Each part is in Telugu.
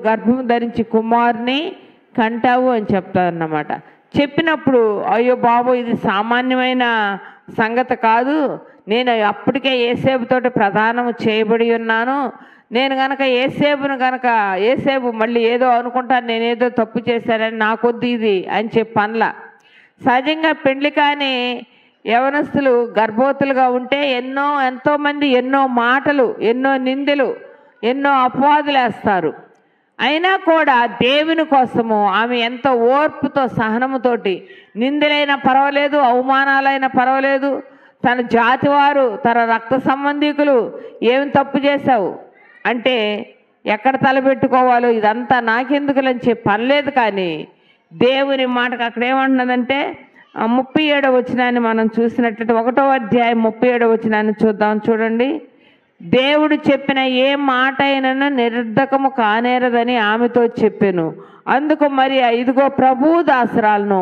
గర్భం ధరించి కుమారుని కంటావు అని చెప్తారన్నమాట. చెప్పినప్పుడు అయ్యో బాబు ఇది సామాన్యమైన సంగతి కాదు, నేను అప్పటికే యేసేపుతోటి ప్రదానం చేయబడి ఉన్నాను, నేను గనక యేసేపు మళ్ళీ ఏదో అనుకుంటాను, నేనేదో తప్పు చేశానని నాకొద్దు ఇది అని చెప్పి అనలా. సహజంగా పెండ్లి కాని యవనస్తులు గర్భవతులుగా ఉంటే ఎంతోమంది ఎన్నో మాటలు, ఎన్నో నిందలు, ఎన్నో అపవాదులు వేస్తారు. అయినా కూడా దేవుని కోసము ఆమె ఎంతో ఓర్పుతో సహనముతోటి, నిందలైనా పర్వాలేదు, అవమానాలైనా పర్వాలేదు, తన జాతివారు, తన రక్త సంబంధికులు ఏమి తప్పు చేశావు అంటే ఎక్కడ తలపెట్టుకోవాలో ఇదంతా నాకెందుకులని చెప్పి పనిలేదు. కానీ దేవుని మాటకు అక్కడ ఏమంటున్నదంటే 37వ వచనాన్ని మనం చూసినట్లయితే 1వ అధ్యాయం 37వ వచనాన్ని చూద్దాం. చూడండి. దేవుడు చెప్పిన ఏ మాట అయినను నిర్ధకము కానేరదని ఆమెతో చెప్పాను. అందుకు మరి ఇదిగో ప్రభు దాసరాలను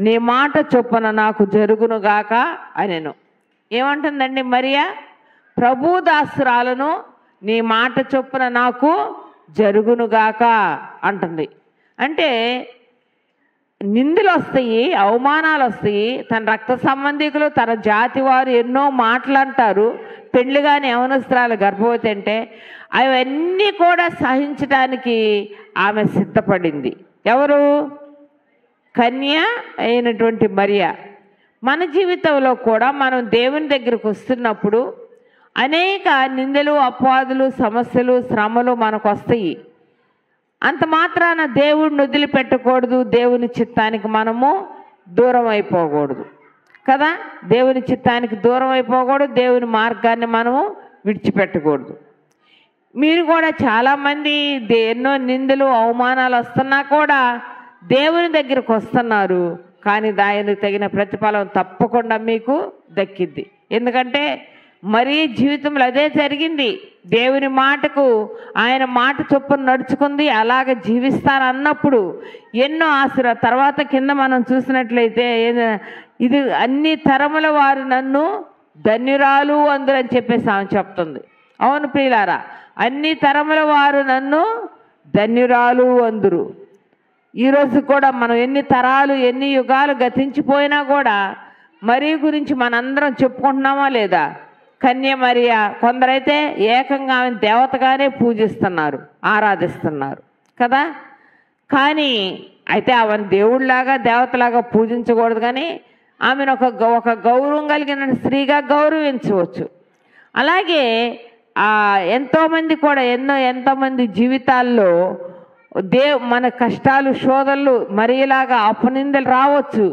నీ మాట చొప్పున నాకు జరుగునుగాక అనెను. ఏమంటుందండి మరియా? ప్రభు దాసరాలను నీ మాట చొప్పున నాకు జరుగునుగాక అంటుంది. అంటే నిందలు వస్తాయి, అవమానాలు వస్తాయి, తన రక్త సంబంధికులు, తన జాతి వారు ఎన్నో మాటలంటారు. పెళ్ళిగాని యవనస్తురాలు గర్భవతి అంటే అవన్నీ కూడా సహించడానికి ఆమె సిద్ధపడింది. ఎవరు? కన్య అయినటువంటి మరియా. మన జీవితంలో కూడా మనం దేవుని దగ్గరకు వస్తున్నప్పుడు అనేక నిందలు, అపవాదులు, సమస్యలు, శ్రమలు మనకు వస్తాయి. అంత మాత్రాన దేవుడిని వదిలిపెట్టకూడదు, దేవుని చిత్తానికి మనము దూరం అయిపోకూడదు కదా. దేవుని చిత్తానికి దూరం అయిపోకూడదు, దేవుని మార్గాన్ని మనము విడిచిపెట్టకూడదు. మీరు కూడా చాలామంది ఎన్నో నిందలు, అవమానాలు వస్తున్నా కూడా దేవుని దగ్గరకు వస్తున్నారు. కానీ దానికి తగిన ప్రతిఫలం తప్పకుండా మీకు దక్కిద్ది. ఎందుకంటే మరీ జీవితంలో అదే జరిగింది. దేవుని మాటకు, ఆయన మాట చొప్పున నడుచుకుంది, అలాగ జీవిస్తానన్నప్పుడు ఎన్నో ఆశలు. తర్వాత కింద మనం చూసినట్లయితే ఇది అన్ని తరముల వారు నన్ను ధన్యురాలు అందురని చెప్పేసి ఆమె చెప్తుంది. అవును ప్రియులారా, అన్ని తరముల వారు నన్ను ధన్యురాలు అందురు. ఈరోజు కూడా మనం ఎన్ని తరాలు, ఎన్ని యుగాలు గతించిపోయినా కూడా మరీ గురించి మనందరం చెప్పుకుంటున్నామా లేదా? కన్య మరియా. కొందరైతే ఏకంగా ఆమె దేవతగానే పూజిస్తున్నారు, ఆరాధిస్తున్నారు కదా. కానీ అయితే ఆమెను దేవుడిలాగా, దేవతలాగా పూజించకూడదు. కానీ ఆమెను ఒక గౌరవం కలిగిన స్త్రీగా గౌరవించవచ్చు. అలాగే ఎంతోమంది కూడా ఎంతోమంది జీవితాల్లో మన కష్టాలు, శోధనలు, మరియలాగా అపనిందలు రావచ్చు.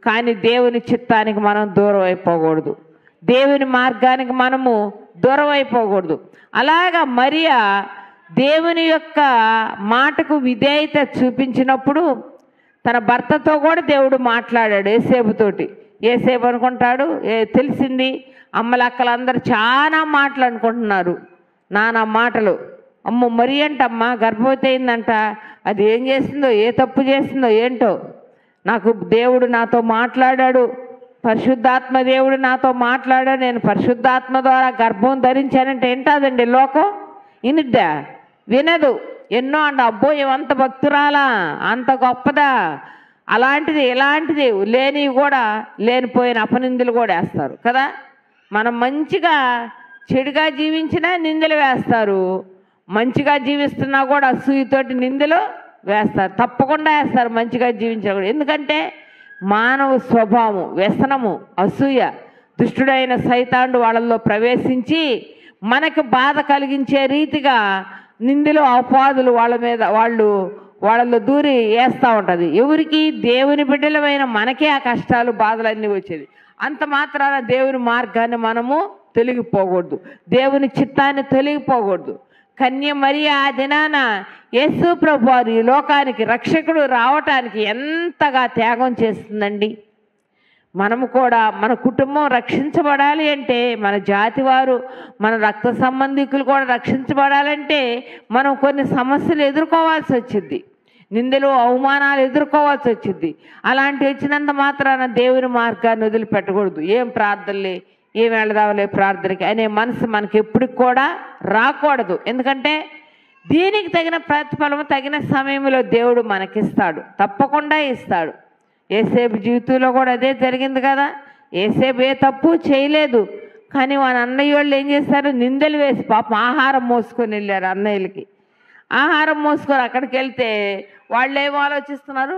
కానీ దేవుని చిత్తానికి మనం దూరం అయిపోకూడదు, దేవుని మార్గానికి మనము దూరం అయిపోకూడదు. అలాగా మరియా దేవుని యొక్క మాటకు విధేయత చూపించినప్పుడు తన భర్తతో కూడా దేవుడు మాట్లాడాడు, యేసేపుతోటి. యేసేపు అనుకుంటాడు, తెలిసింది అమ్మలక్కలందరూ చాలా మాటలు అనుకుంటున్నారు, నానా మాటలు. అమ్మో మరి అంటమ్మా గర్భవతి అయిందంట, అది ఏం చేసిందో, ఏ తప్పు చేసిందో ఏంటో, నాకు దేవుడు నాతో మాట్లాడాడు, పరిశుద్ధాత్మ దేవుడు నాతో మాట్లాడాడు, నేను పరిశుద్ధాత్మ ద్వారా గర్భం ధరించానంటే ఏంటదండి లోకం? ఇనిద్దా? వినదు. ఎన్నో అంట, అబ్బో ఏమంత భక్తురాలా, అంత గొప్పదా, అలాంటిది ఇలాంటిది లేనివి కూడా, లేనిపోయిన అపనిందులు కూడా వేస్తారు కదా. మనం మంచిగా చెడుగా జీవించినా నిందలు వేస్తారు, మంచిగా జీవిస్తున్నా కూడా అసూయతోటి నిందలు వేస్తారు. తప్పకుండా వేస్తారు మంచిగా జీవించకూడదు. ఎందుకంటే మానవ స్వభావం, వ్యసనము, అసూయ, దుష్టుడైన సైతానుడు వాళ్ళల్లో ప్రవేశించి మనకు బాధ కలిగించే రీతిగా నిందలు, అపవాదులు వాళ్ళలో దూరి వేస్తూ ఉంటుంది. ఎవరికి? దేవుని బిడ్డలమైన మనకే ఆ కష్టాలు, బాధలన్నీ వచ్చేది. అంత మాత్రాన దేవుని మార్గాన్ని మనము తొలగిపోకూడదు, దేవుని చిత్తాన్ని తొలగిపోకూడదు. కన్య మరియా ఆ దినాన యేసు ప్రభు వారు ఈ లోకానికి రక్షకుడు రావటానికి ఎంతగా త్యాగం చేస్తుందండి. మనము కూడా మన కుటుంబం రక్షించబడాలి అంటే, మన జాతి వారు, మన రక్త సంబంధికులు కూడా రక్షించబడాలంటే మనం కొన్ని సమస్యలు ఎదుర్కోవాల్సి వచ్చింది, నిందలు, అవమానాలు ఎదుర్కోవాల్సి వచ్చింది. అలాంటి వచ్చినంత మాత్రాన దేవుని మార్గాన్ని వదిలిపెట్టకూడదు. ఏం ప్రార్థనలే, ఏం వెళదాంలే ప్రార్థనకి అనే మనసు మనకి ఎప్పటికి కూడా రాకూడదు. ఎందుకంటే దీనికి తగిన ప్రతిఫలము తగిన సమయంలో దేవుడు మనకిస్తాడు, తప్పకుండా ఇస్తాడు. యేసేపు జీవితంలో కూడా అదే జరిగింది కదా. యేసేపు ఏ తప్పు చేయలేదు, కానీ వాళ్ళ అన్నయ్య వాళ్ళు ఏం చేశారు, నిందలు వేసి పాపం ఆహారం మోసుకొని వెళ్ళారు. అన్నయ్యలకి ఆహారం మోసుకొని అక్కడికి వెళ్తే వాళ్ళు ఏం ఆలోచిస్తున్నారు,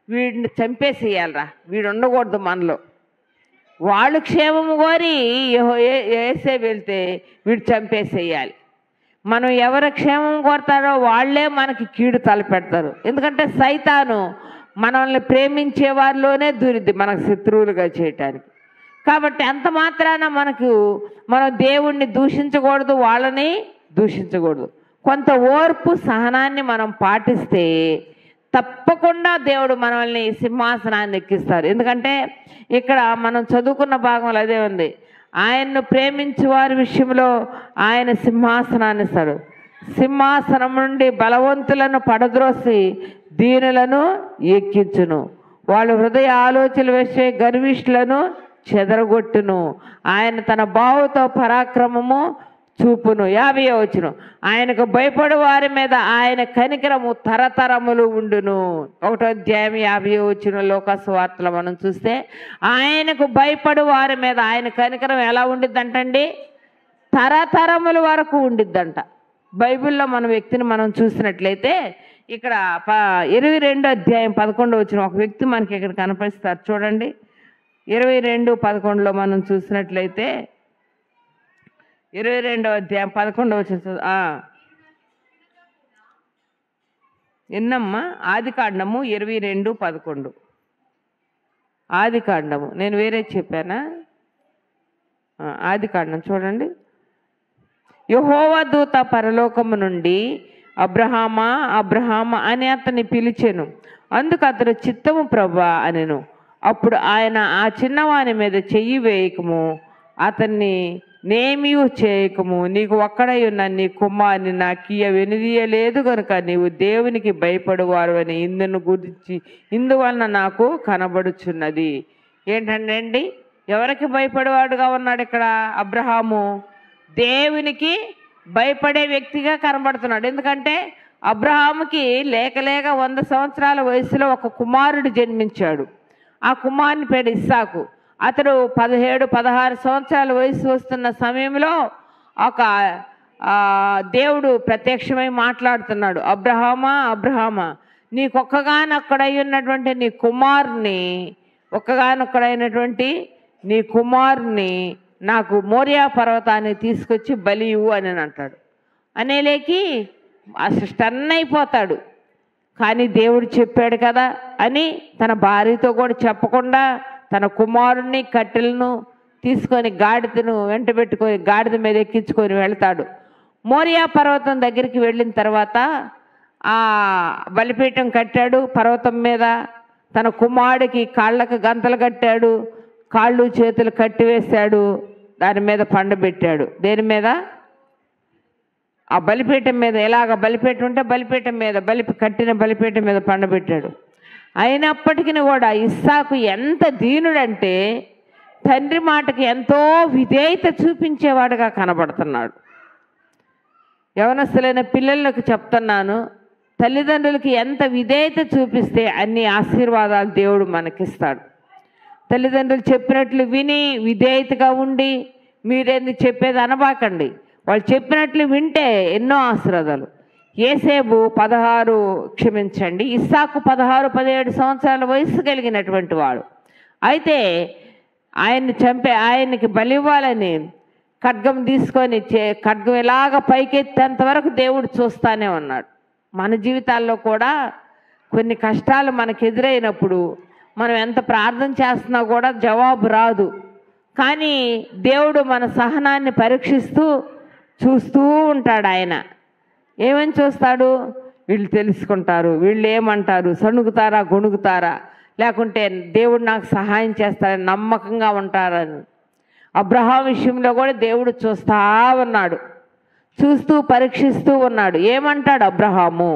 వీడిని చంపేసేయాలరా, వీడు ఉండకూడదు మనలో. వాళ్ళు క్షేమము కోరి యేసేపు వెళ్తే వీడు చంపేసేయాలి. మనం ఎవరి క్షేమం కోరుతారో వాళ్ళే మనకి కీడు తలపెడతారు. ఎందుకంటే సైతాను మనల్ని ప్రేమించే వారిలోనే దూరిద్ది మనకు శత్రువులుగా చేయటానికి. కాబట్టి అంత మాత్రాన మనం దేవుణ్ణి దూషించకూడదు, వాళ్ళని దూషించకూడదు. కొంత ఓర్పు సహనాన్ని మనం పాటిస్తే తప్పకుండా దేవుడు మనల్ని సింహాసనాన్ని ఎక్కిస్తారు. ఎందుకంటే ఇక్కడ మనం చదువుకున్న భాగంలో అదే ఉంది, ఆయన్ను ప్రేమించే వారి విషయంలో ఆయన సింహాసనాన్ని ఇస్తాడు. సింహాసనం నుండి బలవంతులను పడద్రోసి దీనులను ఎక్కించును. వాళ్ళు హృదయ ఆలోచనలు వేసే గర్విష్ఠులను చెదరగొట్టును. ఆయన తన బాహుతో పరాక్రమము చూపును. 50వ వచనం, ఆయనకు భయపడు వారి మీద ఆయన కనికరము తరతరములు ఉండును. 1వ అధ్యాయం 50వ వచనం లోకాసు వార్తలు మనం చూస్తే ఆయనకు భయపడు వారి మీద ఆయన కనికరం ఎలా ఉండిద్దంటండి, తరతరముల వరకు ఉండిద్దంట. బైబిల్లో మన వ్యక్తిని మనం చూసినట్లయితే ఇక్కడ 22వ అధ్యాయం 11వ వచనం ఒక వ్యక్తి మనకి ఇక్కడ కనిపిస్తారు చూడండి. 22:11 మనం చూసినట్లయితే 22వ అధ్యాయం 11వ వచనం ఎన్నమ్మా, ఆదికాండము 22:11. ఆదికాండము, నేను వేరే చెప్పానా? ఆదికాండం చూడండి. యెహోవా దూత పరలోకము నుండి అబ్రహామా అబ్రహామా అని అతన్ని పిలిచెను. అందుకు అతడు చిత్తము ప్రభువా అనెను. అప్పుడు ఆయన ఆ చిన్నవాని మీద చెయ్యి వేయకము, అతన్ని నేమియు చేయకము, నీకు ఒక్కడై ఉన్న నీ కుమారుని నాకు వెనుదీయలేదు కనుక నీవు దేవునికి భయపడువారు అని ఇందువలన నాకు కనబడుచున్నది. ఏంటంటే అండి, ఎవరికి భయపడేవాడుగా ఉన్నాడు ఇక్కడ అబ్రహాము? దేవునికి భయపడే వ్యక్తిగా కనబడుతున్నాడు. ఎందుకంటే అబ్రహాముకి లేక 100 సంవత్సరాల వయసులో ఒక కుమారుడు జన్మించాడు. ఆ కుమారుని పేరు ఇస్సాకు. అతడు 17-16 సంవత్సరాల వయసు వస్తున్న సమయంలో ఒక దేవుడు ప్రత్యక్షమై మాట్లాడుతున్నాడు, అబ్రహామా అబ్రహామా, నీకొక్కగానొక్కడై ఉన్నటువంటి నీ కుమారుని, ఒక్కగానొక్కడైనటువంటి నీ కుమారుని నాకు మోరియా పర్వతాన్ని తీసుకొచ్చి బలి ఇవ్వు అని అంటాడు. అనేలేకి అసలు స్టన్ అయిపోతాడు. కానీ దేవుడు చెప్పాడు కదా అని తన భార్యతో కూడా చెప్పకుండా తన కుమారుణ్ణి కట్టెలను తీసుకొని గాడిదను వెంట పెట్టుకొని గాడిద మీద ఎక్కించుకొని వెళ్తాడు. మోరియా పర్వతం దగ్గరికి వెళ్ళిన తర్వాత ఆ బలిపీఠం కట్టాడు. పర్వతం మీద తన కుమారుడికి కాళ్ళకు గంతలు కట్టాడు, కాళ్ళు చేతులు కట్టివేశాడు, దాని మీద పండబెట్టాడు. దేని మీద? ఆ బలిపీఠం మీద. ఎలాగ బలిపీఠం ఉంటే బలిపీఠం మీద కట్టిన బలిపీఠం మీద పండబెట్టాడు. అయినప్పటికీ కూడా ఇస్సాకు ఎంత దీనుడంటే తండ్రి మాటకి ఎంతో విధేయత చూపించేవాడుగా కనబడుతున్నాడు. యవనస్తులైన పిల్లలకు చెప్తున్నాను, తల్లిదండ్రులకి ఎంత విధేయత చూపిస్తే అన్ని ఆశీర్వాదాలు దేవుడు మనకిస్తాడు. తల్లిదండ్రులు చెప్పినట్లు విని విధేయతగా ఉండి మీరేంది చెప్పేది అనబాకండి. వాళ్ళు చెప్పినట్లు వింటే ఎన్నో ఆశీర్వాదాలు. యేసేపు ఇస్సాకు 16-17 సంవత్సరాల వయసు కలిగినటువంటి వాడు. అయితే ఆయనకి బలి ఇవ్వాలని ఖడ్గం తీసుకొని ఖడ్గం ఎలాగ పైకెత్తేంత వరకు దేవుడు చూస్తానే ఉన్నాడు. మన జీవితాల్లో కూడా కొన్ని కష్టాలు మనకు ఎదురైనప్పుడు మనం ఎంత ప్రార్థన చేస్తున్నా కూడా జవాబు రాదు. కానీ దేవుడు మన సహనాన్ని పరీక్షిస్తూ చూస్తూ ఉంటాడు. ఆయన ఏమని చూస్తాడు? వీళ్ళు తెలుసుకుంటారు, వీళ్ళు ఏమంటారు, సణుగుతారా గొణుగుతారా, లేకుంటే దేవుడు నాకు సహాయం చేస్తారని నమ్మకంగా ఉంటారని. అబ్రహాం విషయంలో కూడా దేవుడు చూస్తూ ఉన్నాడు, చూస్తూ పరీక్షిస్తూ ఉన్నాడు. ఏమంటాడు అబ్రహాము?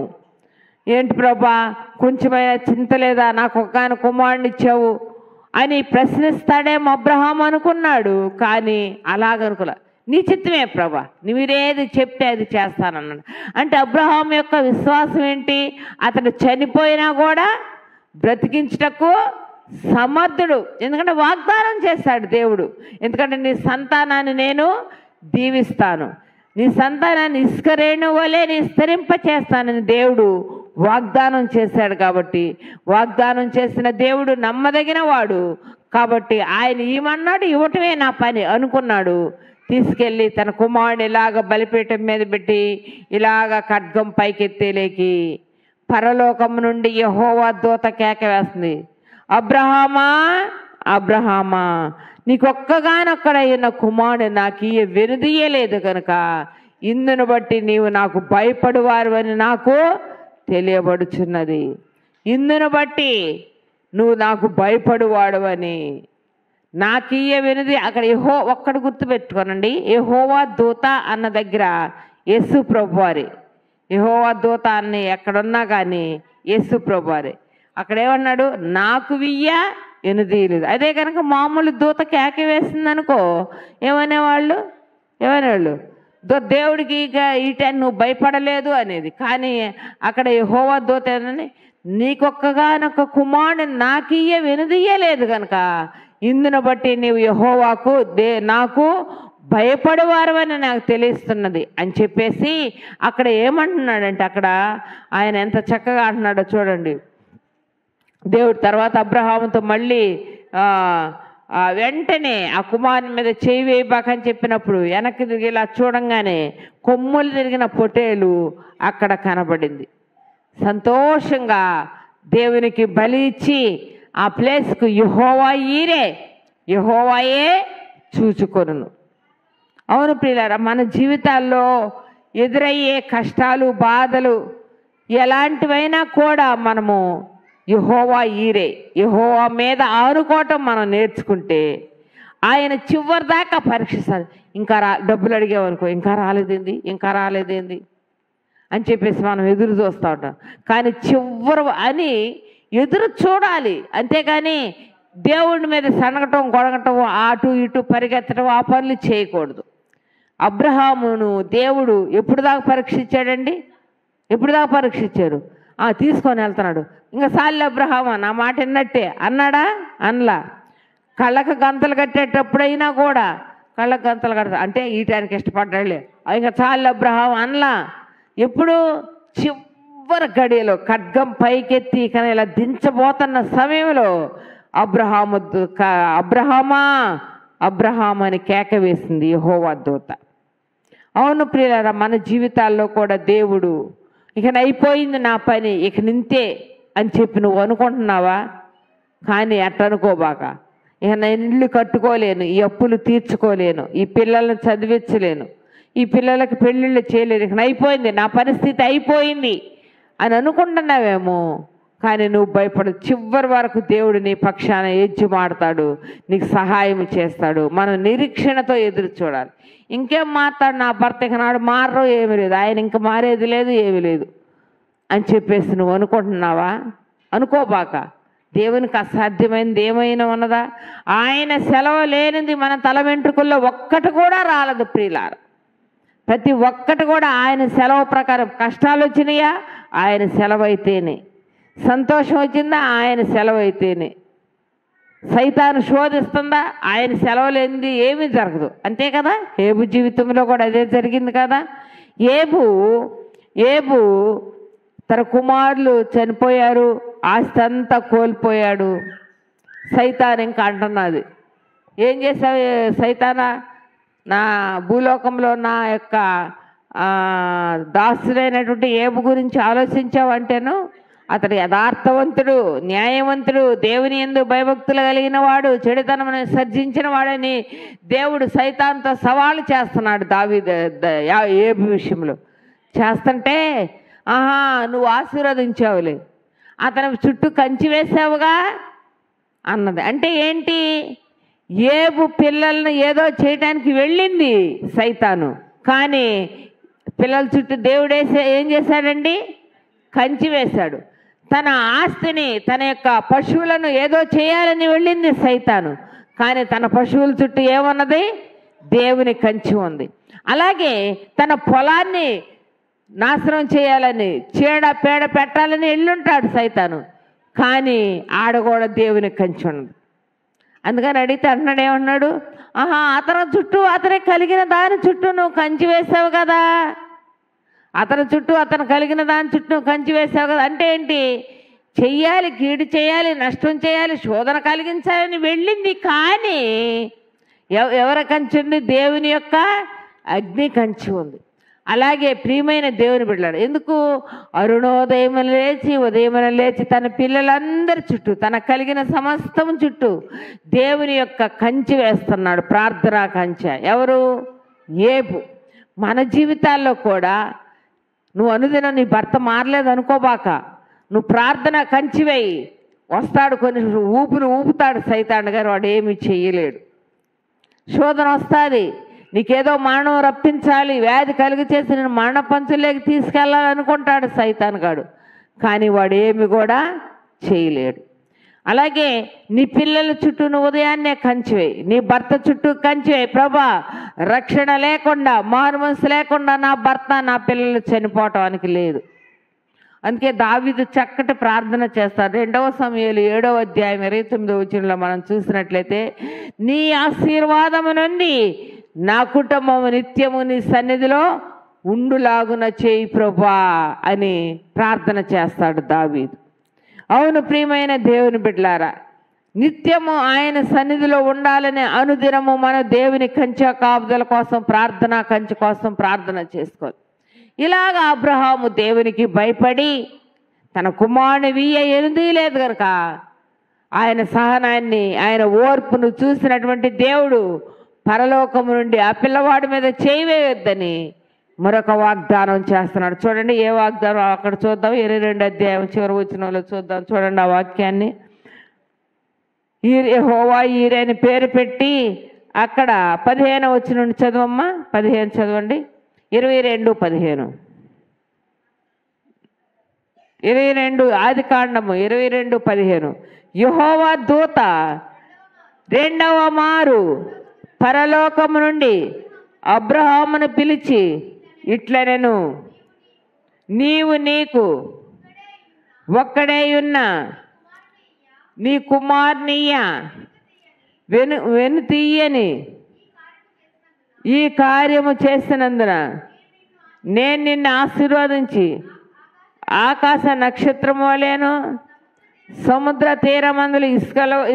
ఏంటి ప్రభా, కొంచెమైనా చింత లేదా, నాకు ఒక్క కుమారుని ఇచ్చావు అని ప్రశ్నిస్తాడేమో అబ్రహాం అనుకున్నాడు. కానీ అలాగనుకోలే. నీ చిత్తమే ప్రభా, మీరేది చెప్తే అది చేస్తానన్నాడు. అంటే అబ్రహాం యొక్క విశ్వాసం ఏంటి? అతడు చనిపోయినా కూడా బ్రతికించుటకు సమర్థుడు. ఎందుకంటే వాగ్దానం చేశాడు దేవుడు. ఎందుకంటే నీ సంతానాన్ని నేను దీవిస్తాను, నీ సంతానాన్ని ఇసుక రేణువు వలె విస్తరింప చేస్తానని దేవుడు వాగ్దానం చేశాడు. కాబట్టి వాగ్దానం చేసిన దేవుడు నమ్మదగిన వాడు. కాబట్టి ఆయన ఏమన్నాడు, ఇవ్వటమే నా పని అనుకున్నాడు. తీసుకెళ్ళి తన కుమారుని ఇలాగ బలిపీఠం మీద పెట్టి ఇలాగ ఖడ్గం పైకెత్తేలేకి పరలోకం నుండి యెహోవా దూత కేక వేస్తుంది, అబ్రహామా అబ్రహామా, నీకొక్కగానొక్కడైన కుమారుడు నాకు వెనుదీయలేదు కనుక ఇందును బట్టి నీవు నాకు భయపడువారు అని నాకు తెలియబడుచున్నది. ఇందును బట్టి నువ్వు నాకు భయపడువాడు అని నాకు వెనుది. అక్కడ ఒక్కడు గుర్తుపెట్టుకోనండి, యెహోవా దూత అన్న దగ్గర యేసు ప్రభువారి, యెహోవా దూత అన్ని ఎక్కడున్నా కానీ యేసు ప్రభువారి. అక్కడ ఏమన్నాడు, నాకు వెనుదీయలేదు. అదే కనుక మామూలు దూత కేక వేసిందనుకో ఏమనేవాళ్ళు దేవుడికి ఇక ఈట నువ్వు భయపడలేదు అనేది. కానీ అక్కడ యెహోవా దూత ఏంటని, నీకొక్కగానొక్క కుమారుడు నాకు వెనుదీయలేదు కనుక ఇందును బట్టి నీవు యెహోవాకు నాకు భయపడేవారు అని నాకు తెలుస్తున్నది అని చెప్పేసి అక్కడ ఏమంటున్నాడంటే, అక్కడ ఆయన ఎంత చక్కగా అంటున్నాడో చూడండి. దేవుడు తర్వాత అబ్రహాముతో మళ్ళీ వెంటనే ఆ కుమారుని మీద చేయి వేయబాకని చెప్పినప్పుడు వెనక్కి తిరిగి ఇలా చూడంగానే కొమ్ములు తిరిగిన పొటేలు అక్కడ కనబడింది. సంతోషంగా దేవునికి బలి ఇచ్చి ఆ ప్లేస్కు యెహోవాయే చూచుకొనును. అవును ప్రియులారా, మన జీవితాల్లో ఎదురయ్యే కష్టాలు బాధలు ఎలాంటివైనా కూడా మనము యెహోవా మీద ఆనుకోవటం మనం నేర్చుకుంటే ఆయన చివరి దాకా పరీక్షిస్తాడు. ఇంకా డబ్బులు అడిగామనుకో, ఇంకా రాలేదేంది అని చెప్పేసి మనం ఎదురు చూస్తూ ఉంటాం. కానీ చివరి అని ఎదురు చూడాలి, అంతేగాని దేవుడి మీద సనగటం గొడగటం అటు ఇటు పరిగెత్తడం ఆ పనులు చేయకూడదు. అబ్రహామును దేవుడు ఎప్పుడు దాకా పరీక్షించాడండి? పరీక్షించారు? తీసుకొని వెళ్తున్నాడు. ఇంకా సాలి అబ్రహామా నా మాట విన్నట్టే అన్నాడా? అనలా. కళ్ళకు గంతలు కట్టేటప్పుడైనా కూడా కళ్ళకు గంతలు కడతా అంటే ఈటానికి ఇష్టపడ్డాడులే, ఇంకా చాలు అబ్రహాం అనలా. ఎప్పుడు చివరి గడియలో ఖడ్గం పైకెత్తి కానీ ఇలా దించబోతున్న సమయంలో అబ్రహామా అని కేక వేసింది యెహోవా దూత. అవును ప్రియులారా, మన జీవితాల్లో కూడా దేవుడు ఇక అయిపోయింది నా పని, ఇక నింతే అని చెప్పి నువ్వు అనుకుంటున్నావా? కానీ అట్ట అనుకోబాక. ఇక నేను ఇల్లు కట్టుకోలేను, ఈ అప్పులు తీర్చుకోలేను, ఈ పిల్లల్ని చదివించలేను, ఈ పిల్లలకి పెళ్ళిళ్ళు చేయలేను, ఇక అయిపోయింది నా పరిస్థితి అయిపోయింది అని అనుకుంటున్నావేమో. కానీ నువ్వు భయపడు, చివరి వరకు దేవుడు నీ పక్షాన ఎజ్జుమాడతాడు, నీకు సహాయం చేస్తాడు. మనం నిరీక్షణతో ఎదురు చూడాలి. ఇంకేం మాట్లాడు, నా భర్త ఇక నాడు మారో ఏమీ లేదు, ఆయన ఇంక మారేది లేదు ఏమీ లేదు అని చెప్పేసి నువ్వు అనుకుంటున్నావా? అనుకోబాక. దేవునికి అసాధ్యమైనది ఏమైనా ఉన్నదా? ఆయన సెలవు లేనిది మన తల వెంట్రుకల్లో ఒక్కటి కూడా రాలదు ప్రియులార. ప్రతి ఒక్కటి కూడా ఆయన సెలవు ప్రకారం. కష్టాలు వచ్చినాయా? ఆయన సెలవు అయితేనే. సంతోషం వచ్చిందా? ఆయన సెలవు అయితేనే. సైతాను శోధిస్తుందా? ఆయన సెలవు లేనిది ఏమీ జరగదు. అంతే కదా, ఏబు జీవితంలో కూడా అదే జరిగింది కదా. ఏబు తన కుమారులు చనిపోయారు, ఆస్తి అంతా కోల్పోయాడు. సైతాన్ ఇంకా అంటున్నది, ఏం చేసావు సైతానా, నా భూలోకంలో నా యొక్క దాసుడైనటువంటి ఏబు గురించి ఆలోచించావు అంటేను అతడు యథార్థవంతుడు, న్యాయవంతుడు, దేవుని యందు భయభక్తులు కలిగిన వాడు, చెడుతనమును సర్జించిన వాడని దేవుడు సైతాన్తో సవాలు చేస్తున్నాడు ఏబు విషయంలో. చేస్తుంటే నువ్వు ఆశీర్వదించావులే, అతని చుట్టూ కంచి వేసావుగా అన్నది. అంటే ఏంటి? ఏబు పిల్లల్ని ఏదో చేయటానికి వెళ్ళింది సైతాను, కానీ పిల్లల చుట్టూ దేవుడు ఏం చేశాడండి? కంచి వేశాడు. తన ఆస్తిని, తన యొక్క పశువులను ఏదో చేయాలని వెళ్ళింది సైతాను, కానీ తన పశువుల చుట్టూ ఏమన్నది? దేవుని కంచి ఉంది. అలాగే తన పొలాన్ని నాశనం చేయాలని చీడ పేడ పెట్టాలని ఎల్లుంటాడు సైతాను, కానీ ఆడ కూడా దేవుని కంచి ఉంది. అందుకని అడిగితే అంటున్నాడు, ఏమన్నాడు, అతని చుట్టూ అతనికి కలిగిన దాని చుట్టూ నువ్వు కంచి వేసావు కదా, అతని చుట్టూ అతను కలిగిన దాని చుట్టూ నువ్వు కంచి వేసావు కదా. అంటే ఏంటి? చెయ్యాలి, కీడు చేయాలి, నష్టం చేయాలి, శోధన కలిగించాలని వెళ్ళింది, కానీ ఎవరి కంచి ఉంది? దేవుని యొక్క అగ్ని కంచి ఉంది. అలాగే ప్రియమైన దేవుని బిడ్డలారా, ఎందుకు అరుణోదయమున లేచి ఉదయమున లేచి తన పిల్లలందరి చుట్టూ, తన కలిగిన సమస్తం చుట్టూ దేవుని యొక్క కంచి వేస్తున్నాడు, ప్రార్థనా కంచె. ఎవరు? ఏబు. మన జీవితాల్లో కూడా నువ్వు అనుదినం నీ భర్త మారలేదు అనుకోబాక, నువ్వు ప్రార్థన కంచి వేయి. వస్తాడు, కొన్ని ఊపుతాడు సైతాను, గారు వాడు ఏమి చెయ్యలేడు. శోధన వస్తుంది, నీకేదో మరణం రప్పించాలి, వ్యాధి కలిగి చేసి నేను మరణ పంచులేకి తీసుకెళ్ళాలనుకుంటాడు సైతాన్ గాడు, కానీ వాడు ఏమి కూడా చేయలేడు. అలాగే నీ పిల్లల చుట్టూ నువ్వు ఉదయాన్నే కంచివేయి, నీ భర్త చుట్టూ కంచివేయి. ప్రభా, రక్షణ లేకుండా, మారుమనసు లేకుండా నా భర్త నా పిల్లలు చనిపోవటానికి లేదు. అందుకే దావీదు చక్కటి ప్రార్థన చేస్తారు. 2వ సమూయేలు 7వ అధ్యాయం 29వ వచనంలో మనం చూసినట్లయితే, నీ ఆశీర్వాదము నుండి నా కుటుంబము నిత్యము నీ సన్నిధిలో ఉండులాగున చేయి ప్రభా అని ప్రార్థన చేస్తాడు దావీదు. అవును ప్రియమైన దేవుని బిడ్డలారా, నిత్యము ఆయన సన్నిధిలో ఉండాలని అనుదినము మన దేవుని కంచె కాపుదల కోసం, ప్రార్థనా కంచె కోసం ప్రార్థన చేసుకోవాలి. ఇలాగ అబ్రహాము దేవునికి భయపడి తన కుమారుని ఎనుదీయలేదు కనుక ఆయన సహనాన్ని, ఆయన ఓర్పును చూసినటువంటి దేవుడు పరలోకము నుండి ఆ పిల్లవాడి మీద చేయవేయొద్దని మరొక వాగ్దానం చేస్తున్నాడు. చూడండి ఏ వాగ్దానం అక్కడ చూద్దాం. 22వ అధ్యాయం చివరి వచనంలో చూద్దాం. చూడండి ఆ వాక్యాన్ని. యెహోవా ఈరే అని పేరు పెట్టి అక్కడ 15వ వచనం నుండి చదవమ్మా. 15 చదవండి. 22:15. 22 ఆదికాండము 22:15. యెహోవా దూత 2వ మారు పరలోకము నుండి అబ్రహామును పిలిచి ఇట్లనెను, నీవు నీకు ఒక్కడే ఉన్న నీ కుమార్నియ వెనుతీయని ఈ కార్యము చేసినందున నేను నిన్ను ఆశీర్వదించి ఆకాశ నక్షత్రము వలెను సముద్ర తీరమందులు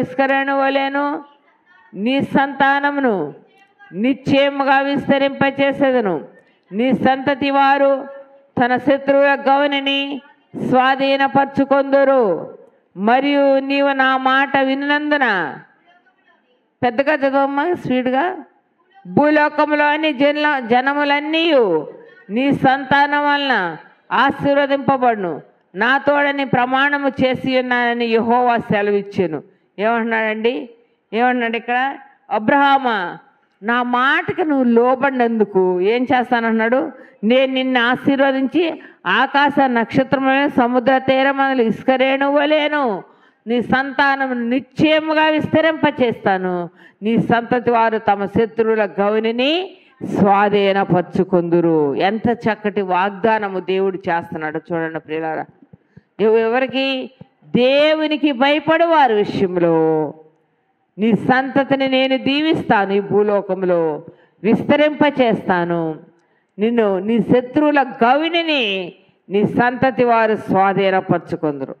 ఇసుకరేణు వలెను నీ సంతానమును నిశ్చయముగా విస్తరింపచేసేదను. నీ సంతతి వారు తన శత్రువుల గవనిని స్వాధీనపరచుకొందురు. మరియు నీవు నా మాట విన్నందున, పెద్దగా చదవమ్మా స్పీడ్గా, భూలోకంలోని జనములన్నీ నీ సంతానం వలన ఆశీర్వదింపబడును. నా తోడని ప్రమాణము చేసి ఉన్నానని యెహోవా సెలవిచ్చెను. ఏమంటున్నాడండి? ఏమన్నాడు ఇక్కడ? అబ్రహామా, నా మాటకి నువ్వు లోబడినందుకు ఏం చేస్తానన్నాడు? నేను నిన్ను ఆశీర్వదించి ఆకాశ నక్షత్రములను సముద్ర తీరమందులు ఇసుకరేణు వలెను నీ సంతానం నిశ్చయముగా విస్తరింపచేస్తాను. నీ సంతతి వారు తమ శత్రువుల గౌనిని స్వాధీనపరుచుకొందురు. ఎంత చక్కటి వాగ్దానము దేవుడు చేస్తున్నాడు చూడండి ప్రియులారా. ఎవరికి? దేవునికి భయపడే వారి విషయంలో నీ సంతతిని నేను దీవిస్తాను, ఈ భూలోకంలో విస్తరింపచేస్తాను. నిన్ను నీ శత్రువుల గవిని నీ సంతతి వారు స్వాధీనపరుచుకొందురు.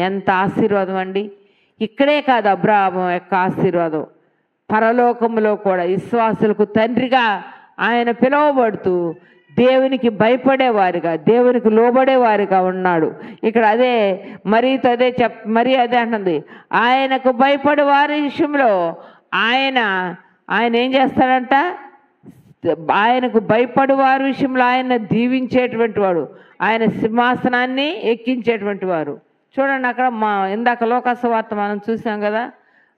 ఎంత ఆశీర్వాదం అండి! ఇక్కడే కాదు అబ్రహాము యొక్క ఆశీర్వాదం, పరలోకములో కూడా విశ్వాసులకు తండ్రిగా ఆయన పిలువబడుతూ దేవునికి భయపడేవారిగా, దేవునికి లోబడేవారిగా ఉన్నాడు. ఇక్కడ అదే మరీతో అదే అంటుంది, ఆయనకు భయపడే వారి విషయంలో ఆయన ఏం చేస్తాడంట? ఆయనకు భయపడే వారి విషయంలో ఆయన దీవించేటువంటి వాడు, ఆయన సింహాసనాన్ని ఎక్కించేటువంటి వారు. చూడండి అక్కడ ఇందాక లోకసువార్త మనం చూసాం కదా,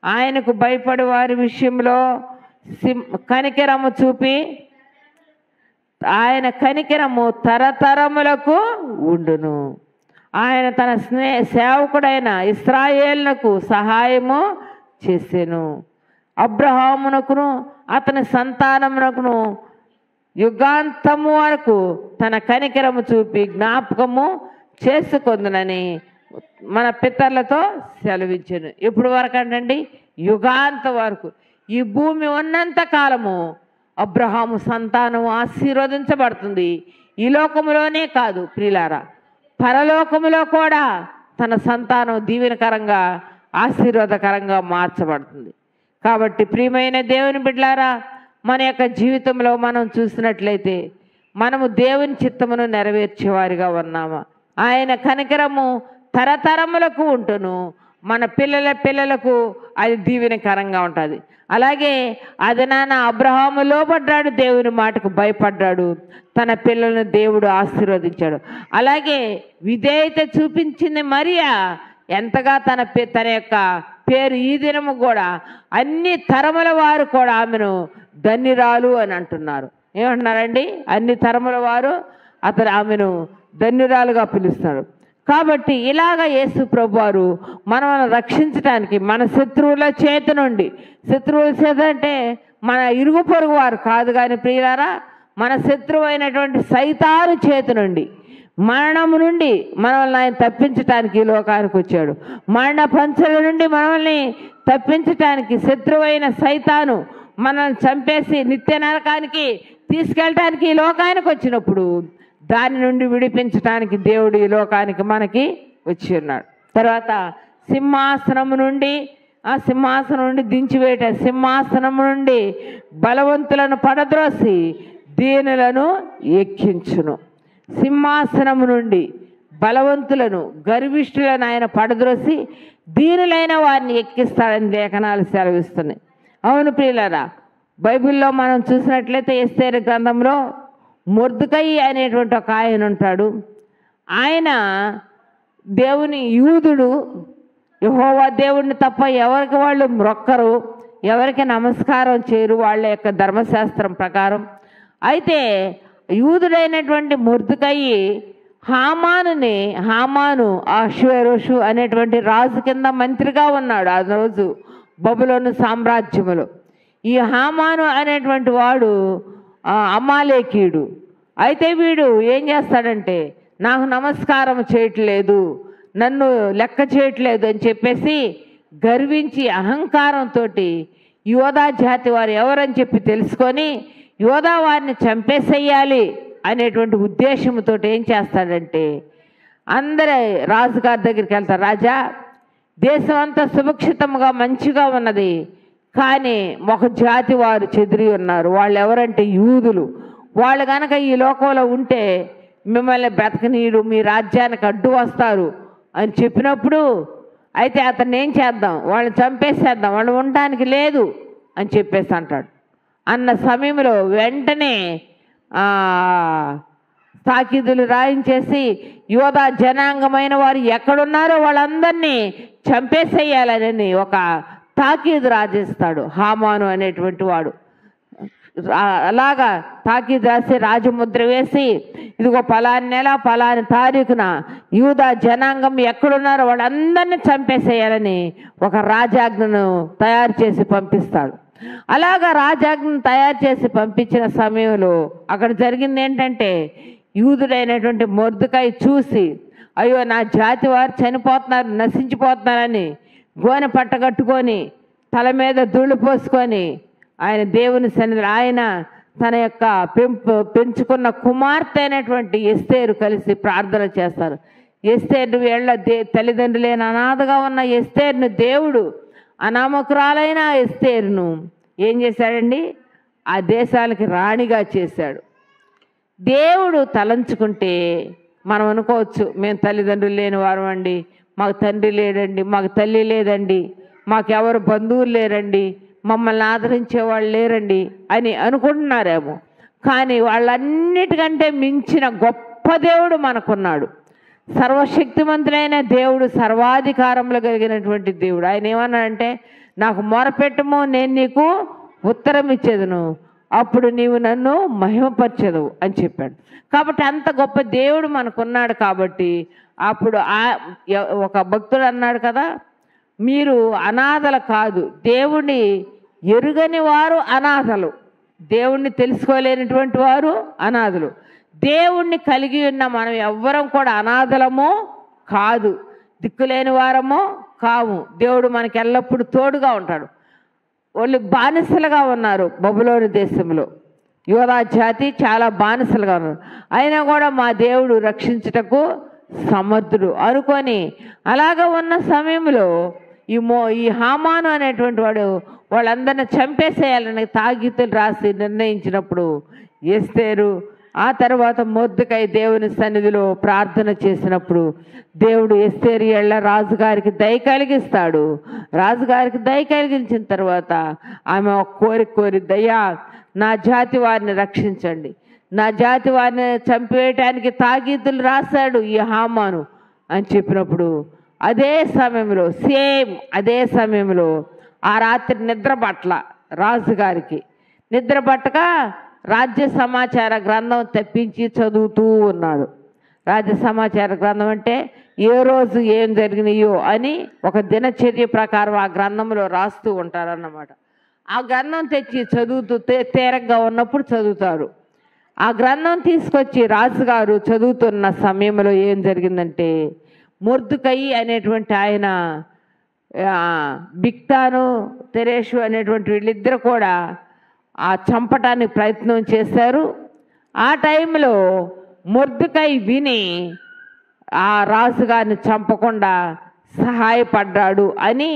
ఆయనకు భయపడే వారి విషయంలో కనికరము చూపి ఆయన కనికరము తరతరములకు ఉండును. ఆయన తన సేవకుడైన ఇశ్రాయేలునకు సహాయము చేసెను. అబ్రహామునకును అతని సంతానమునకును యుగాంతము వరకు తన కనికరము చూపి జ్ఞాపకము చేసుకొందునని మన పితరులతో సెలవిచ్చాను. ఎప్పుడు వరకు అంటండి? యుగాంత వరకు. ఈ భూమి ఉన్నంత కాలము అబ్రహాము సంతానం ఆశీర్వదించబడుతుంది. ఈ లోకములోనే కాదు ప్రియులారా, పరలోకములో కూడా తన సంతానం దీవెనకరంగా ఆశీర్వాదకరంగా మార్చబడుతుంది. కాబట్టి ప్రియమైన దేవుని బిడ్డలారా, మన యొక్క జీవితంలో మనం చూసినట్లయితే మనము దేవుని చిత్తమును నెరవేర్చేవారిగా ఉన్నామా? ఆయన కనికరము తరతరములకు ఉంటును, మన పిల్లల పిల్లలకు అది దీవెనకరంగా ఉంటుంది. అలాగే అది నాన్న అబ్రహాము లోబడ్డాడు, దేవుని మాటకు భయపడ్డాడు, తన పిల్లలను దేవుడు ఆశీర్వదించాడు. అలాగే విధేయత చూపించింది మరియా, ఎంతగా తన యొక్క పేరు ఈ దినము కూడా అన్ని తరముల వారు కూడా ఆమెను ధన్యురాలు అని అంటున్నారు. ఏమంటున్నారండి? అన్ని తరముల వారు ఆమెను ధన్యురాలుగా పిలుస్తారు. కాబట్టి ఇలాగ యేసు ప్రభు వారు మనల్ని రక్షించడానికి మన శత్రువుల చేతి నుండి, శత్రువుల చేత అంటే మన ఇరుగు పొరుగు వారు కాదు కానీ ప్రియులారా, మన శత్రువు అయినటువంటి సైతాను చేతి నుండి, మరణము నుండి మనల్ని ఆయన తప్పించటానికి ఈ లోకానికి వచ్చాడు. మరణ పంచల నుండి మనల్ని తప్పించటానికి శత్రువైన సైతాను మనల్ని చంపేసి నిత్య నరకానికి తీసుకెళ్ళటానికి ఈ లోకానికి వచ్చినప్పుడు దాని నుండి విడిపించడానికి దేవుడు ఈ లోకానికి మనకి వచ్చి ఉన్నాడు. తర్వాత సింహాసనము నుండి దించివేట, సింహాసనము నుండి బలవంతులను పడద్రోసి దీనులను ఎక్కించును. సింహాసనము నుండి బలవంతులను గర్విష్ఠులను ఆయన పడద్రోసి దీనులైన వారిని ఎక్కిస్తాడని లేఖనాలు సెలవిస్తున్నాయి. అవును ప్రియులారా, బైబిల్లో మనం చూసినట్లయితే ఎస్తేరు గ్రంథంలో మొర్దెకై అనేటువంటి ఒక ఆయన ఉంటాడు. ఆయన దేవుని యూదుడు, యెహోవా దేవుడిని తప్ప ఎవరికి వాళ్ళు మొక్కరు, ఎవరికి నమస్కారం చేయరు వాళ్ళ యొక్క ధర్మశాస్త్రం ప్రకారం. అయితే యూదుడైనటువంటి మొర్దెకై హామాను అహష్వేరోషు అనేటువంటి రాజు కింద మంత్రిగా ఉన్నాడు ఆ రోజు బబులోను సామ్రాజ్యములో. ఈ హామాను అనేటువంటి వాడు అమాలేకీయుడు. అయితే వీడు ఏం చేస్తాడంటే, నాకు నమస్కారం చేయట్లేదు, నన్ను లెక్క చేయట్లేదు అని చెప్పేసి గర్వించి అహంకారంతో యోధా జాతి వారు ఎవరని చెప్పి తెలుసుకొని యోధా వారిని చంపేసేయాలి అనేటువంటి ఉద్దేశంతో ఏం చేస్తాడంటే, అందరూ రాజుగారి దగ్గరికి వెళ్తారు. రాజా, దేశం అంతా సుభిక్షితంగా మంచిగా ఉన్నది, కానీ ఒక జాతి వారు చెదిరి ఉన్నారు. వాళ్ళు ఎవరంటే యూదులు. వాళ్ళు కనుక ఈ లోకంలో ఉంటే మిమ్మల్ని బ్రతకనీయుడు, మీ రాజ్యానికి అడ్డు వస్తారు అని చెప్పినప్పుడు, అయితే అతన్ని ఏం చేద్దాం, వాళ్ళని చంపేసేద్దాం, వాళ్ళు ఉండడానికి లేదు అని చెప్పేసి అంటాడు. అన్న సమయంలో వెంటనే తాకీదులు రాయించేసి యోధా జనాంగమైన వారు ఎక్కడున్నారో వాళ్ళందరినీ చంపేసేయాలని ఒక తాకీదు రాజేస్తాడు హామాను అనేటువంటి వాడు. అలాగా తాకీదు రాసి రాజముద్ర వేసి, ఇదిగో పలాని నెల పలాని తారీఖున యూదా జనాంగం ఎక్కడున్నారో వాళ్ళందరినీ చంపేసేయాలని ఒక రాజాజ్ఞను తయారు చేసి పంపిస్తాడు. అలాగా రాజాజ్ఞను తయారు చేసి పంపించిన సమయంలో అక్కడ జరిగింది ఏంటంటే, యూదుడైనటువంటి మొర్దెకై చూసి, అయ్యో నా జాతి వారు చనిపోతున్నారు, నశించిపోతున్నారని గోనె పట్టగట్టుకొని తల మీద ధూళి పోసుకొని ఆయన దేవుని సన్నిధిలో ఆయన తన యొక్క పెంచుకున్న కుమార్తె అయినటువంటి ఎస్తేరు కలిసి ప్రార్థన చేస్తారు. ఎస్తేరు వీళ్ళ తల్లిదండ్రులు లేని అనాథగా ఉన్న ఎస్తేరును దేవుడు, అనామకురాలైన ఎస్తేరును ఏం చేశాడండి, ఆ దేశాలకి రాణిగా చేశాడు. దేవుడు తలంచుకుంటే మనం అనుకోవచ్చు, మేము తల్లిదండ్రులు లేని వారం అండి, మాకు తండ్రి లేడండి, మాకు తల్లి లేదండి, మాకెవరు బంధువులు లేరండి, మమ్మల్ని ఆదరించేవాళ్ళు లేరండి అని అనుకుంటున్నారేమో. కానీ వాళ్ళన్నిటికంటే మించిన గొప్ప దేవుడు మనకున్నాడు. సర్వశక్తిమంతుడైన దేవుడు, సర్వాధికారంలో కలిగినటువంటి దేవుడు. ఆయన ఏమన్నాడంటే, నాకు మొరపెట్టము, నేను నీకు ఉత్తరం ఇచ్చేదను, అప్పుడు నీవు నన్ను మహిమపరచెదవు అని చెప్పాడు. కాబట్టి అంత గొప్ప దేవుడు మనకున్నాడు. కాబట్టి అప్పుడు ఒక భక్తుడు అన్నాడు కదా, మీరు అనాథలు కాదు, దేవుని ఎరుగని వారు అనాథలు, దేవుణ్ణి తెలుసుకోలేనటువంటి వారు అనాథలు. దేవుణ్ణి కలిగి ఉన్న మనం ఎవ్వరం కూడా అనాథలమో కాదు, దిక్కులేని వారమో కాము. దేవుడు మనకి ఎల్లప్పుడూ తోడుగా ఉంటాడు. వాళ్ళు బానిసలుగా ఉన్నారు బబులోను దేశంలో, యోధా జాతి చాలా బానిసలుగా ఉన్నారు. అయినా కూడా మా దేవుడు రక్షించుటకు సమర్థుడు అనుకొని అలాగ ఉన్న సమయంలో ఈ హామాను అనేటువంటి వాడు వాళ్ళందరినీ చంపేసేయాలని తాగీతులు రాసి నిర్ణయించినప్పుడు ఎస్తేరు ఆ తర్వాత మొర్దెకై దేవుని సన్నిధిలో ప్రార్థన చేసినప్పుడు దేవుడు ఎస్తేరు ఎళ్ళ రాజుగారికి దయ కలిగిస్తాడు. రాజుగారికి దయ కలిగించిన తర్వాత ఆమె ఒక కోరి దయ్యా నా జాతి వారిని రక్షించండి, నా జాతి వారిని చంపేయటానికి తాగీతులు రాశాడు ఈ హామాను అని చెప్పినప్పుడు అదే సమయంలో ఆ రాత్రి నిద్ర పట్ల రాజుగారికి నిద్ర పట్టక రాజ్య సమాచార గ్రంథం తెప్పించి చదువుతూ ఉన్నాడు. రాజ్య సమాచార గ్రంథం అంటే ఏ రోజు ఏం జరిగినాయో అని ఒక దినచర్య ప్రకారం ఆ గ్రంథంలో రాస్తూ ఉంటారన్నమాట. ఆ గ్రంథం తెచ్చి చదువుతూ తీరగ్గా ఉన్నప్పుడు చదువుతారు. ఆ గ్రంథం తీసుకొచ్చి రాజుగారు చదువుతున్న సమయంలో ఏం జరిగిందంటే మొర్దెకై అనేటువంటి ఆయన బిక్తాను తెరేషు అనేటువంటి వీళ్ళిద్దరు కూడా ఆ చంపటానికి ప్రయత్నం చేశారు. ఆ టైంలో మొర్దెకై విని ఆ రాజుగారిని చంపకుండా సహాయపడ్డాడు అని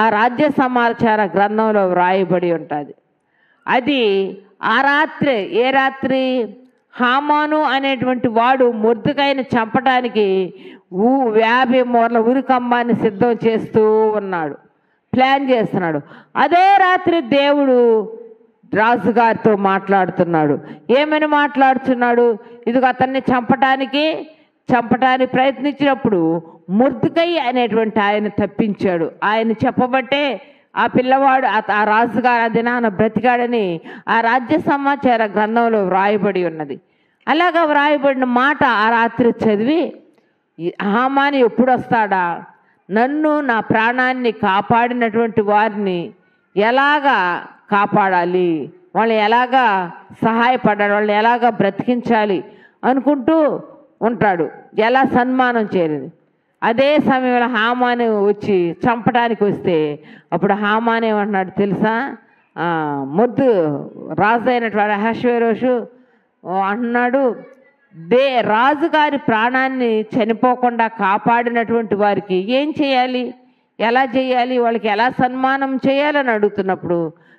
ఆ రాజ్య సమాచార గ్రంథంలో వ్రాయబడి ఉంటుంది. అది ఆ రాత్రి ఏ రాత్రి హామాను అనేటువంటి వాడు మొర్దెకైని చంపడానికి 50 మూరల ఉరికంబాన్ని సిద్ధం చేస్తూ ఉన్నాడు, ప్లాన్ చేస్తున్నాడు. అదే రాత్రి దేవుడు రాజుగారితో మాట్లాడుతున్నాడు. ఏమని మాట్లాడుతున్నాడు? ఇదిగో అతన్ని చంపటానికి ప్రయత్నించినప్పుడు మొర్దెకై అనేటువంటి ఆయన తప్పించాడు. ఆయన చెప్పబట్టే ఆ పిల్లవాడు ఆ రాజుగారు ఆ దినాన బ్రతికాడని ఆ రాజ్య సమాచార గ్రంథంలో వ్రాయబడి ఉన్నది. అలాగా వ్రాయబడిన మాట ఆ రాత్రి చదివి హామాను ఎప్పుడు వస్తాడా, నన్ను నా ప్రాణాన్ని కాపాడినటువంటి వారిని ఎలాగా కాపాడాలి, వాళ్ళు ఎలాగా సహాయపడాలి, వాళ్ళు ఎలాగా బ్రతికించాలి అనుకుంటూ ఉంటాడు, ఎలా సన్మానం చేయలేదు. అదే సమయంలో హామాను వచ్చి చంపడానికి వస్తే అప్పుడు హామాను ఏమంటున్నాడు తెలుసా? రాజు అయినటువంటి అహష్వేరోషు అంటున్నాడు, రాజుగారి ప్రాణాన్ని చనిపోకుండా కాపాడినటువంటి వారికి ఏం చేయాలి, ఎలా చేయాలి, వాళ్ళకి ఎలా సన్మానం చేయాలని అడుగుతున్నప్పుడు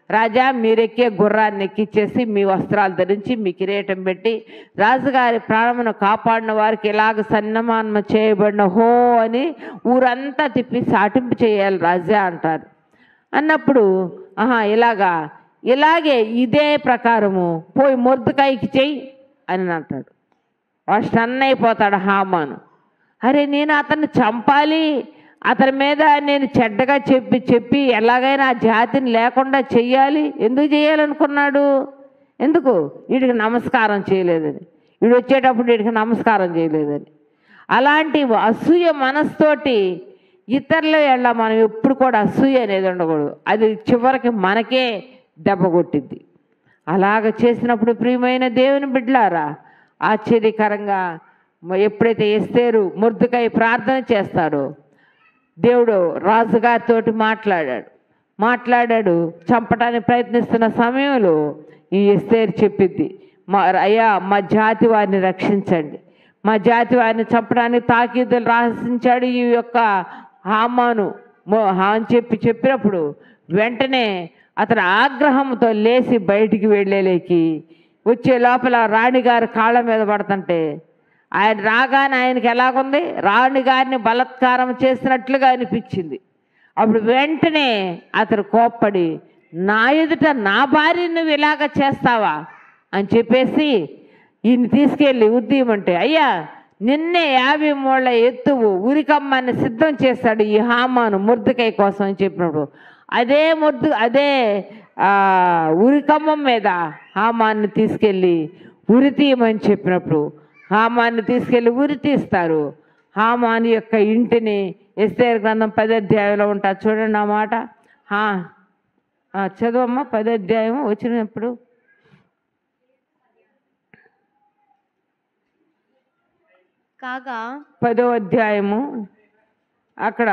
రాజా మీరెక్కే గుర్రాన్ని ఎక్కిచ్చేసి మీ వస్త్రాలు ధరించి మీ కిరీటం పెట్టి రాజుగారి ప్రాణమును కాపాడిన వారికి ఇలాగ సన్మానం చేయబడిన హో అని ఊరంతా తిప్పి సాటింపు చేయాలి రాజా అంటారు. అన్నప్పుడు ఇలాగే ఇదే ప్రకారము పోయి మొర్దెకైకి చెయ్యి అని అంటాడు. వాడు స్టన్ అయిపోతాడు హామాను. అరే నేను అతన్ని చంపాలి, అతని మీద నేను చెడ్డగా చెప్పి ఎలాగైనా ఆ జాతిని లేకుండా చెయ్యాలి. ఎందుకు చేయాలనుకున్నాడు? ఎందుకు? వీడికి నమస్కారం చేయలేదని, వీడు వచ్చేటప్పుడు వీడికి నమస్కారం చేయలేదని. అలాంటి అసూయ మనస్తోటి ఇతరుల మనం ఎప్పుడు కూడా అసూయ అనేది ఉండకూడదు. అది చివరికి మనకే దెబ్బ కొట్టిద్ది. అలాగ చేసినప్పుడు ప్రియమైన దేవుని బిడ్డలారా ఆశ్చర్యకరంగా ఎప్పుడైతే ఎస్తేరు మొర్దెకై ప్రార్థన చేస్తాడో దేవుడు రాజుగారితోటి మాట్లాడాడు. చంపడానికి ప్రయత్నిస్తున్న సమయంలో ఈ ఎస్తేరు చెప్పిద్ది, అయ్యా మా జాతి వారిని రక్షించండి, మా జాతి వారిని చంపడానికి తాకీదులు రాసించాడు ఈ యొక్క హామాను అని చెప్పినప్పుడు వెంటనే అతను ఆగ్రహంతో లేచి బయటికి వెళ్ళేలేకి వచ్చే లోపల రాణిగారి కాళ్ళ మీద పడుతుంటే ఆయన రాగానే ఆయనకి ఎలాగుంది, రాణిగారిని బలాత్కారం చేసినట్లుగా అనిపించింది. అప్పుడు వెంటనే అతను కోప్పడి నా ఎదుట నా భార్యను నువ్వు ఇలాగ చేస్తావా అని చెప్పేసి ఈయన్ని తీసుకెళ్ళి ఉద్దీయమంటే అయ్యా నిన్నే 50 మూళ్ళ ఎత్తువు ఉరికమ్మని సిద్ధం చేశాడు ఈ హామాను మొర్దెకై కోసం అని చెప్పినప్పుడు అదే ఉరికమ్మం మీద హామాన్ని తీసుకెళ్ళి ఉరి తీయమని చెప్పినప్పుడు హామాన్ని తీసుకెళ్ళి ఉరి తీస్తారు. హామాను యొక్క ఇంటిని ఎస్తేరు గ్రంథం 10వ అధ్యాయంలో ఉంటారు చూడండి ఆ మాట. చదువమ్మా 10వ అధ్యాయం వచ్చినప్పుడు. కాగా 10వ అధ్యాయము అక్కడ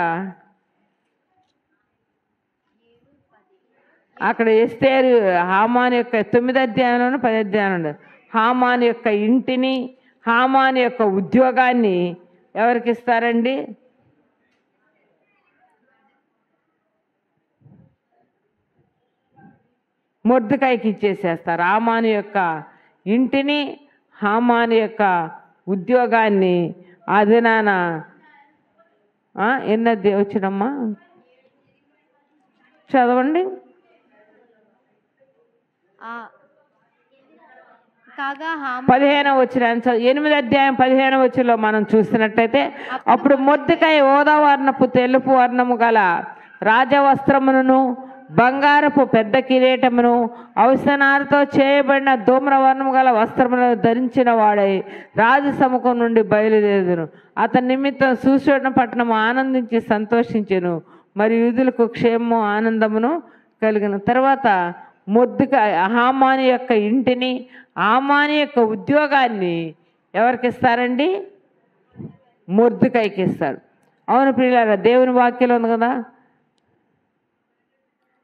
ఎస్తేరు హామాను యొక్క 9వ అధ్యాయంలోనూ 10వ అధ్యాయంలో హామాను యొక్క ఇంటిని, హామాను యొక్క ఉద్యోగాన్ని ఎవరికి ఇస్తారండి? మొర్దెకైకి ఇచ్చేసేస్తారు. హామాను యొక్క ఇంటిని, హామాను యొక్క ఉద్యోగాన్ని ఆ దినాన ఎన్నది వచ్చినమ్మా చదవండి. కాగా 15వ వచనం 8వ అధ్యాయం 15వ వచనంలో మనం చూసినట్టయితే, అప్పుడు మొర్దెకై ఓదా వర్ణపు తెలుపు వర్ణము గల రాజవస్త్రమును, బంగారపు పెద్ద కిరీటమును, అవసనాలతో చేయబడిన ధూమ్రవర్ణము గల వస్త్రములను ధరించిన వాడై రాజు సముఖం నుండి బయలుదేరుదును. అతని నిమిత్తం సూసోను పట్టణము ఆనందించి సంతోషించెను, మరి యూదులకు క్షేమము ఆనందమును కలిగిన. తర్వాత మొర్దెకై హామాను యొక్క ఇంటిని, హామాను యొక్క ఉద్యోగాన్ని ఎవరికి ఇస్తారండి? మొర్దెకైకి ఇస్తారు. అవును ప్రియులారా, దేవుని వాక్యంలో ఉంది కదా.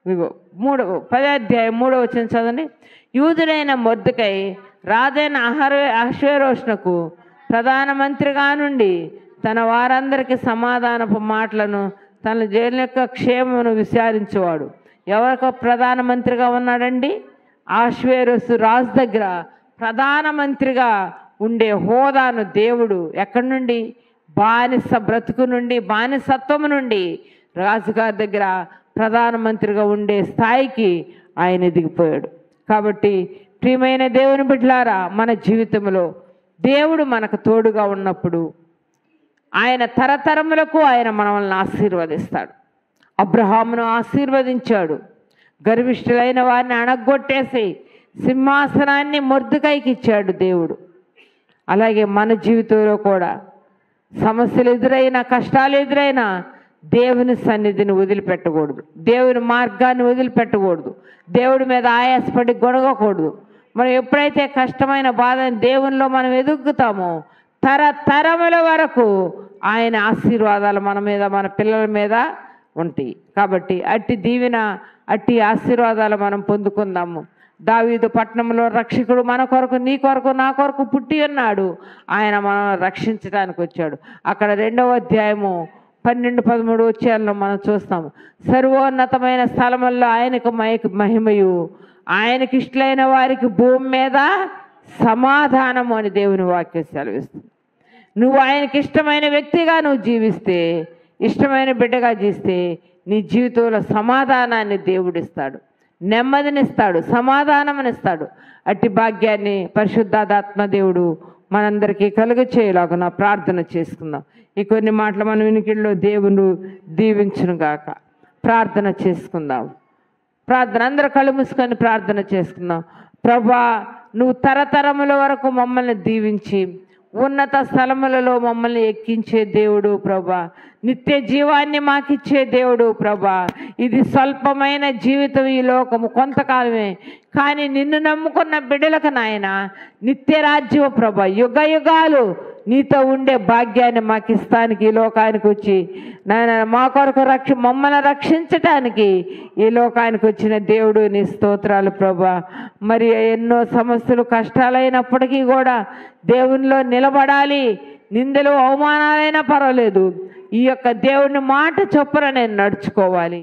ఇదిగో 10వ అధ్యాయం 3వ వచనం చదవండి. యూదుడైన మొర్దెకై రాజైన అహష్వేరోషునకు ప్రధానమంత్రిగా నుండి తన వారందరికీ సమాధానపు మాటలను, తన జైలు యొక్క క్షేమమును విచారించేవాడు. ఎవరికో ప్రధానమంత్రిగా ఉన్నాడండి? అహష్వేరోషు రాజు దగ్గర ప్రధానమంత్రిగా ఉండే హోదాను దేవుడు ఎక్కడి నుండి? బానిస బ్రతుకు నుండి, బానిసత్వము నుండి రాజుగారి దగ్గర ప్రధానమంత్రిగా ఉండే స్థాయికి ఆయన ఎదిగిపోయాడు. కాబట్టి ప్రియమైన దేవుని బిడ్డలారా, మన జీవితంలో దేవుడు మనకు తోడుగా ఉన్నప్పుడు ఆయన తరతరములకు ఆయన మనల్ని ఆశీర్వదిస్తాడు. అబ్రహామును ఆశీర్వదించాడు. గర్విష్ఠులైన వారిని అణగొట్టేసి సింహాసనాన్ని మొర్దెకైకి ఇచ్చాడు దేవుడు. అలాగే మన జీవితంలో కూడా సమస్యలు ఎదురైనా, కష్టాలు ఎదురైనా దేవుని సన్నిధిని వదిలిపెట్టకూడదు, దేవుని మార్గాన్ని వదిలిపెట్టకూడదు, దేవుడి మీద ఆయాసపడి గొడగకూడదు. మనం ఎప్పుడైతే కష్టమైన బాధని దేవునిలో మనం ఎదుగుతామో తరతరముల వరకు ఆయన ఆశీర్వాదాలు మన మీద, మన పిల్లల మీద ఉంటాయి. కాబట్టి అట్టి దీవెన, అట్టి ఆశీర్వాదాలు మనం పొందుకుందాము. దావీదు పట్టణంలో రక్షకుడు మన కొరకు, నీ కొరకు, నా కొరకు పుట్టి ఉన్నాడు. ఆయన మనల్ని రక్షించడానికి వచ్చాడు. అక్కడ 2వ అధ్యాయము 12-13 వచ్చేయాలను మనం చూస్తాము. సర్వోన్నతమైన స్థలముల్లో ఆయనకు మహిమయు, ఆయనకి ఇష్టలైన వారికి భూమి మీద సమాధానము అని దేవుని వాక్యం సెలవిస్తుంది. నువ్వు ఆయనకి ఇష్టమైన వ్యక్తిగా నువ్వు జీవిస్తే, ఇష్టమైన బిడ్డగా జీవిస్తే నీ జీవితంలో సమాధానాన్ని దేవుడిస్తాడు, నెమ్మదినిస్తాడు, సమాధానమునిస్తాడు. అట్టి భాగ్యాన్ని పరిశుద్ధాత్మ దేవుడు మనందరికీ కలుగ చేయలాగా ప్రార్థన చేసుకుందాం. ఈ కొన్ని మాటలు మన వినికిడిలో దేవుడు దీవించును గాక. ప్రార్థన చేసుకుందాం. ప్రార్థన అందరూ కళ్ళు మూసుకొని ప్రార్థన చేసుకుందాం. ప్రభా, నువ్వు తరతరముల వరకు మమ్మల్ని దీవించి ఉన్నత స్థలములలో మమ్మల్ని ఎక్కించే దేవుడు ప్రభా, నిత్య జీవాన్ని మాకిచ్చే దేవుడు ప్రభా. ఇది స్వల్పమైన జీవితం, ఈ లోకము కొంతకాలమే, కానీ నిన్ను నమ్ముకున్న బిడ్డలకు నాయన నిత్య రాజ్యం ప్రభా, యుగ యుగాలు నీతో ఉండే భాగ్యాన్ని మాకు ఇస్తానికి ఈ లోకానికి వచ్చి నాయన మా కొరకు మమ్మల్ని రక్షించటానికి ఈ లోకానికి వచ్చిన దేవుడు నీ స్తోత్రాలు ప్రభా. మరి ఎన్నో సమస్యలు కష్టాలైనప్పటికీ కూడా దేవునిలో నిలబడాలి. నిందలు అవమానాలైనా పర్వాలేదు, ఈ యొక్క దేవుని మాట చొప్పున నేను నడుచుకోవాలి.